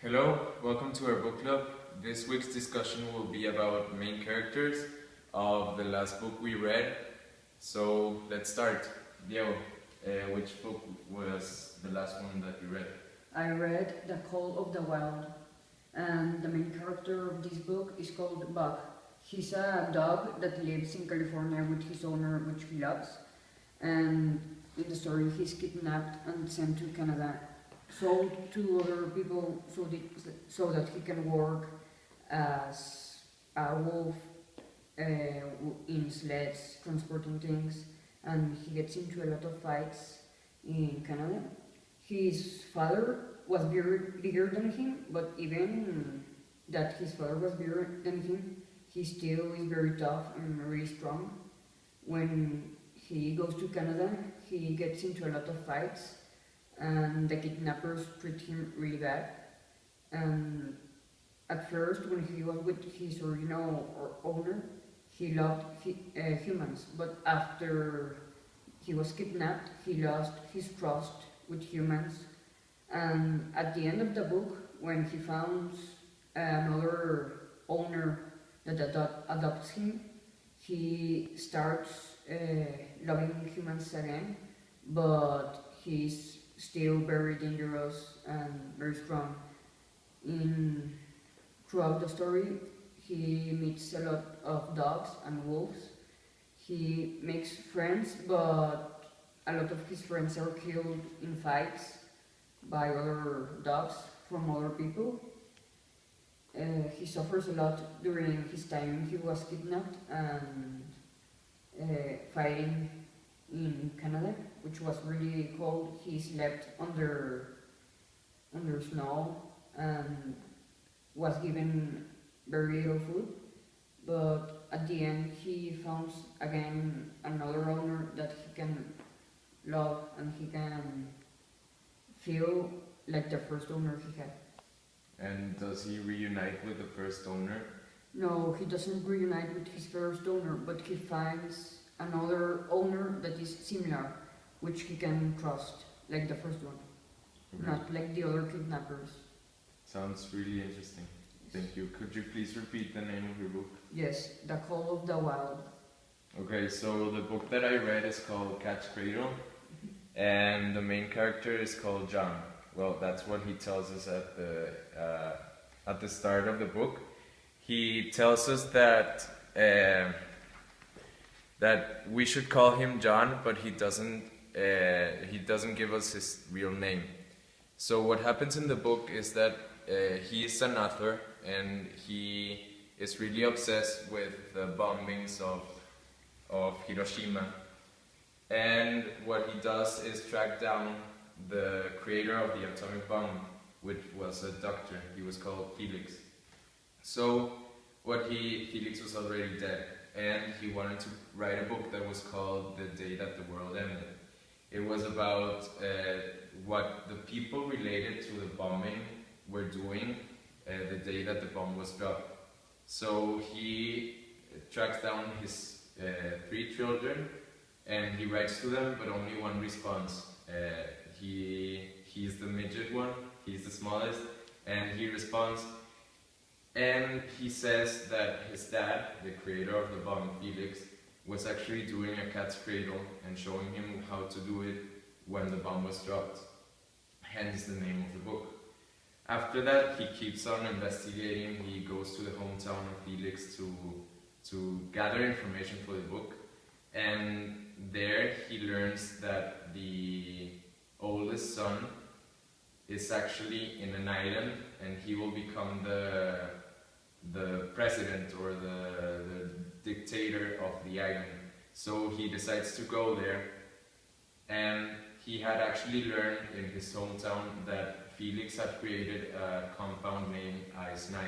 Hello, welcome to our book club. This week's discussion will be about main characters of the last book we read. So let's start. Diego, which book was the last one that you read? I read The Call of the Wild, and the main character of this book is called Buck. He's a dog that lives in California with his owner, which he loves, and in the story he's kidnapped and sent to Canada, sold to other people so that he can work as a wolf in sleds, transporting things, and he gets into a lot of fights in Canada. His father was bigger than him, but even that his father was bigger than him, he still is very tough and very strong. When he goes to Canada, he gets into a lot of fights, and the kidnappers treat him really bad. And at first, when he was with his original owner, he loved humans, but after he was kidnapped, he lost his trust with humans. And at the end of the book, when he found another owner that adopts him, he starts loving humans again, but he's still very dangerous and very strong. Throughout the story, he meets a lot of dogs and wolves. He makes friends, but a lot of his friends are killed in fights by other dogs from other people. He suffers a lot during his time he was kidnapped and fighting in Canada, which was really cold. He slept under snow and was given very little food. But at the end, he found again another owner that he can love and he can feel like the first owner he had. And does he reunite with the first owner? No, he doesn't reunite with his first owner, but he finds another owner that is similar, which he can trust, like the first one, not like the other kidnappers. Sounds really interesting. Thank you. Could you please repeat the name of your book? Yes, The Call of the Wild. Okay, so the book that I read is called Cat's Cradle, and the main character is called John. Well, that's what he tells us at the start of the book. He tells us that that we should call him John, but he doesn't give us his real name. So what happens in the book is that he is an author, and he is really obsessed with the bombings of Hiroshima. And what he does is track down the creator of the atomic bomb, which was a doctor. He was called Felix. So Felix was already dead, and he wanted to write a book that was called The Day That the World Ended. It was about what the people related to the bombing were doing the day that the bomb was dropped. So he tracks down his 3 children, and he writes to them, but only one responds. He's the midget one, he's the smallest, and he responds, and he says that his dad, the creator of the bomb, Felix, was actually doing a cat's cradle and showing him how to do it when the bomb was dropped. Hence the name of the book. After that, he keeps on investigating. He goes to the hometown of Felix to gather information for the book, and there he learns that the oldest son is actually in an island, and he will become the president or the dictator of the island. So he decides to go there, and he had actually learned in his hometown that Felix had created a compound named Ice-9,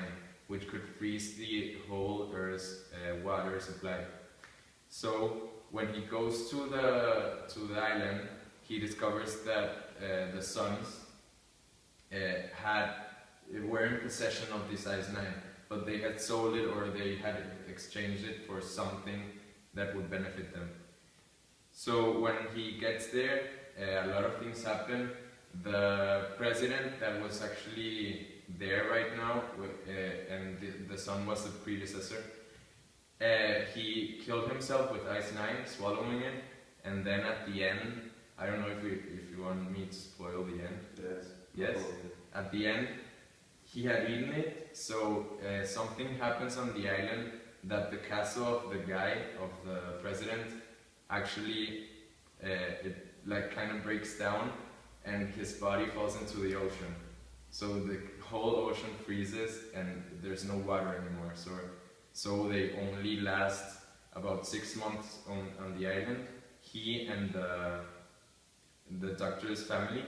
which could freeze the whole Earth's water supply. So when he goes to the island, he discovers that the sons were in possession of this Ice-9, but they had sold it, or they had exchanged it for something that would benefit them. So when he gets there, a lot of things happen. the president that was actually there right now, and the son was the predecessor, he killed himself with ice-9, swallowing it, and then at the end, I don't know if you want me to spoil the end. Yes. Yes? At the end, he had eaten it, so something happens on the island that the castle of the guy, of the president, actually, it like kind of breaks down, and his body falls into the ocean. So the whole ocean freezes, and there's no water anymore. So they only last about 6 months on the island, he and the doctor's family.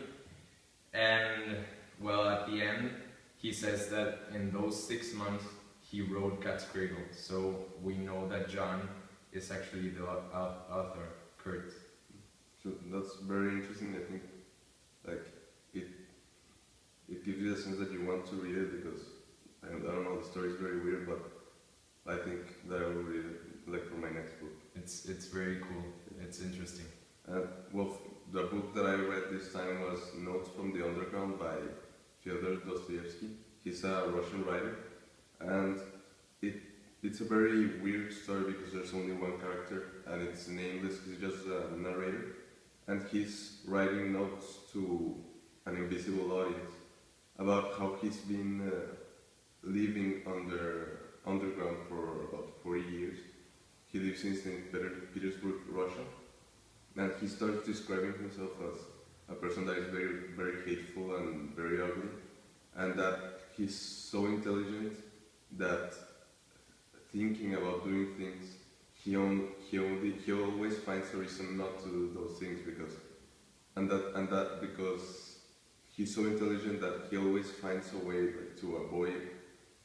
And well, at the end, he says that in those 6 months, he wrote Cat's Cradle. So we know that John is actually the author, Kurt. So that's very interesting. I think, like, it gives you a sense that you want to read it, because I don't know, the story is very weird, but I think that I will read it, like, for my next book. It's very cool. It's interesting. Well, the book that I read this time was Notes from the Underground by Fyodor Dostoevsky. He's a Russian writer, and it's a very weird story because there's only one character and it's nameless. He's just a narrator, and he's writing notes to an invisible audience about how he's been living underground for about 40 years. He lives in St. Petersburg, Russia, and he starts describing himself as a person that is very, very hateful and very ugly, and that he's so intelligent that thinking about doing things, he always finds a reason not to do those things, because he's so intelligent that he always finds a way, like, to avoid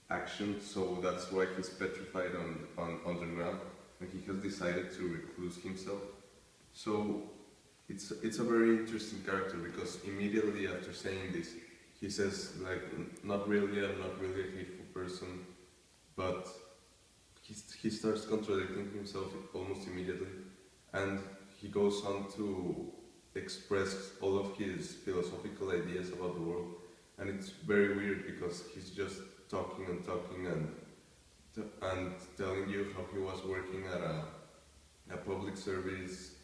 action. So that's why he's petrified on underground, and he has decided to recluse himself. So it's a very interesting character, because immediately after saying this, he says, like, not really, I'm not really a hateful person, but he starts contradicting himself almost immediately, and he goes on to express all of his philosophical ideas about the world, and it's very weird because he's just talking and talking and telling you how he was working at a public service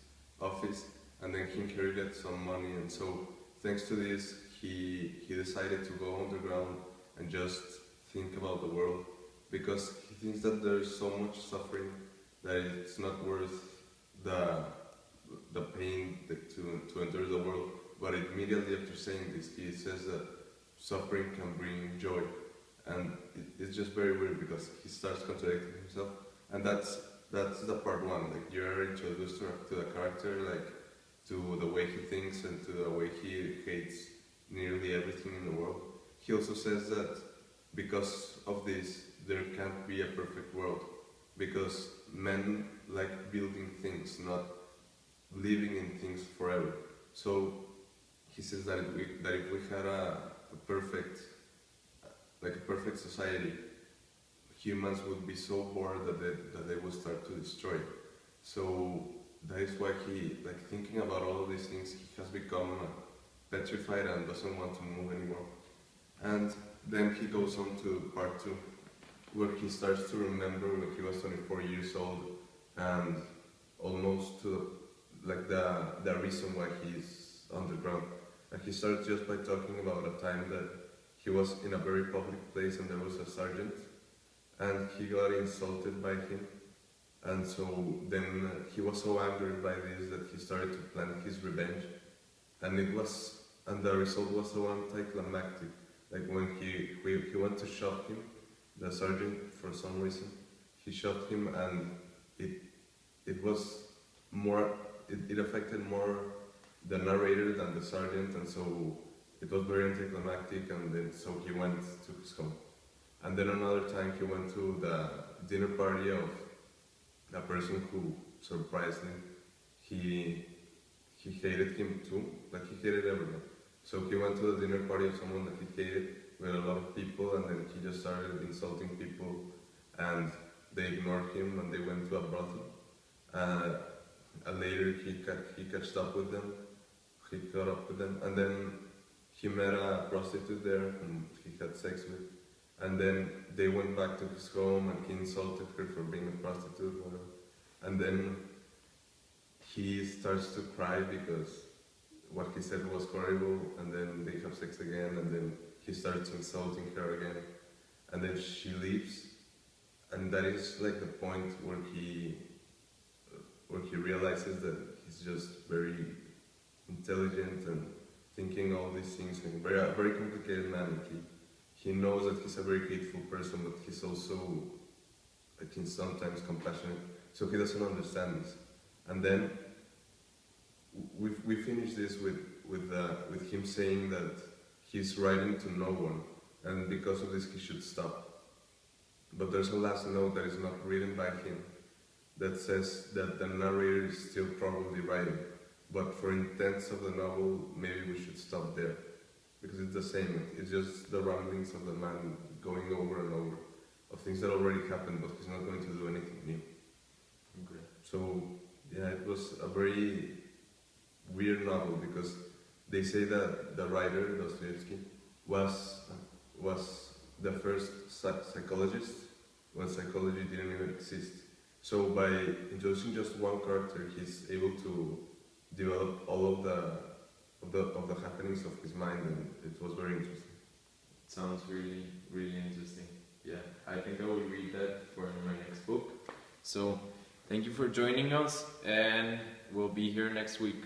office, and then he inherited some money, and so thanks to this he decided to go underground and just think about the world, because he thinks that there's so much suffering that it's not worth the pain to enter the world. But immediately after saying this, he says that suffering can bring joy, and it's just very weird because he starts contradicting himself, and that's the part one. Like, you're introduced to the character, like, to the way he thinks and to the way he hates nearly everything in the world. He also says that because of this, there can't be a perfect world, because men like building things, not living in things forever. So he says that if we had a perfect society, humans would be so bored that they would start to destroy. So that is why he, like, thinking about all of these things, he has become petrified and doesn't want to move anymore. And then he goes on to part 2, where he starts to remember when he was 24 years old, and almost to, like, the reason why he's underground. And he starts just by talking about a time that he was in a very public place and there was a sergeant, and he got insulted by him. And so then he was so angry by this that he started to plan his revenge. And the result was so anticlimactic. Like, when he went to shot him, the sergeant, for some reason, he shot him, and it was more, it affected more the narrator than the sergeant, and so it was very anticlimactic, and then so he went to his home. And then another time he went to the dinner party of a person who surprised him. He hated him too, like, he hated everyone. So he went to the dinner party of someone that he hated with a lot of people, and then he just started insulting people, and they ignored him, and they went to a brothel. And later he caught up with them, and then he met a prostitute there whom he had sex with, and then they went back to his home and he insulted her for being a prostitute, whatever. And then he starts to cry because what he said was horrible, and then they have sex again, and then he starts insulting her again, and then she leaves, and that is like the point where he realizes that he's just very intelligent and thinking all these things, and a very complicated man. He knows that he's a very hateful person, but he's also, I think, sometimes compassionate, so he doesn't understand this. And then we finish this with him saying that he's writing to no one, and because of this he should stop. But there's a last note that is not written by him that says that the narrator is still probably writing, but for intents of the novel, maybe we should stop there, because it's the same. It's just the ramblings of the man going over and over of things that already happened, but he's not going to do anything new. Okay. So yeah, it was a very weird novel, because they say that the writer, Dostoevsky, was the first psychologist when psychology didn't even exist. So by introducing just one character, he's able to develop all of the happenings of his mind, and it was very interesting. It sounds really, really interesting. Yeah, I think I will read that for my next book. So, thank you for joining us, and we'll be here next week.